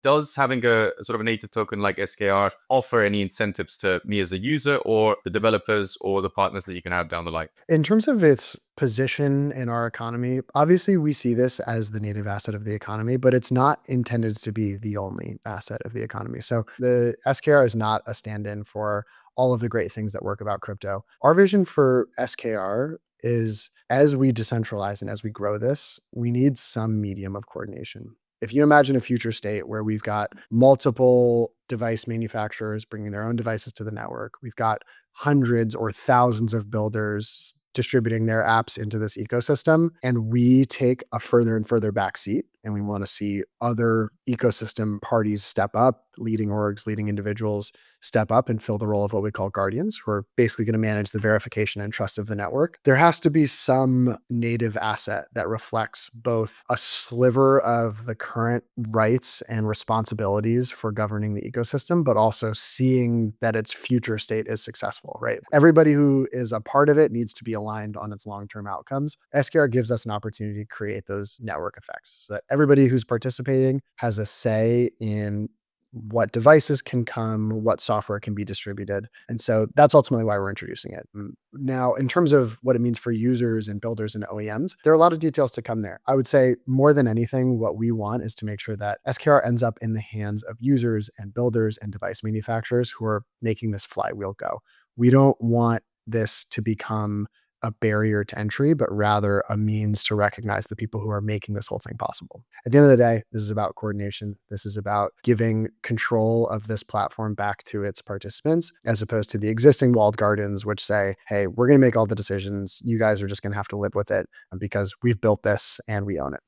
does having a sort of a native token like SKR offer any incentives to me as a user or the developers or the partners that you can have down the line? In terms of its position in our economy, obviously we see this as the native asset of the economy, but it's not intended to be the only asset of the economy. So the SKR is not a stand-in for all of the great things that work about crypto. Our vision for SKR is, as we decentralize and as we grow this, we need some medium of coordination. If you imagine a future state where we've got multiple device manufacturers bringing their own devices to the network, we've got hundreds or thousands of builders distributing their apps into this ecosystem, and we take a further and further back seat, and we want to see other ecosystem parties step up, leading orgs, leading individuals step up and fill the role of what we call guardians, who are basically going to manage the verification and trust of the network. There has to be some native asset that reflects both a sliver of the current rights and responsibilities for governing the ecosystem, but also seeing that its future state is successful, right? Everybody who is a part of it needs to be aligned on its long-term outcomes. SKR gives us an opportunity to create those network effects so that everybody who's participating has a say in what devices can come, what software can be distributed. And so that's ultimately why we're introducing it. Now, in terms of what it means for users and builders and OEMs, there are a lot of details to come there. I would say more than anything, what we want is to make sure that SKR ends up in the hands of users and builders and device manufacturers who are making this flywheel go. We don't want this to become a barrier to entry, but rather a means to recognize the people who are making this whole thing possible. At the end of the day, this is about coordination. This is about giving control of this platform back to its participants, as opposed to the existing walled gardens, which say, hey, we're going to make all the decisions. You guys are just going to have to live with it because we've built this and we own it.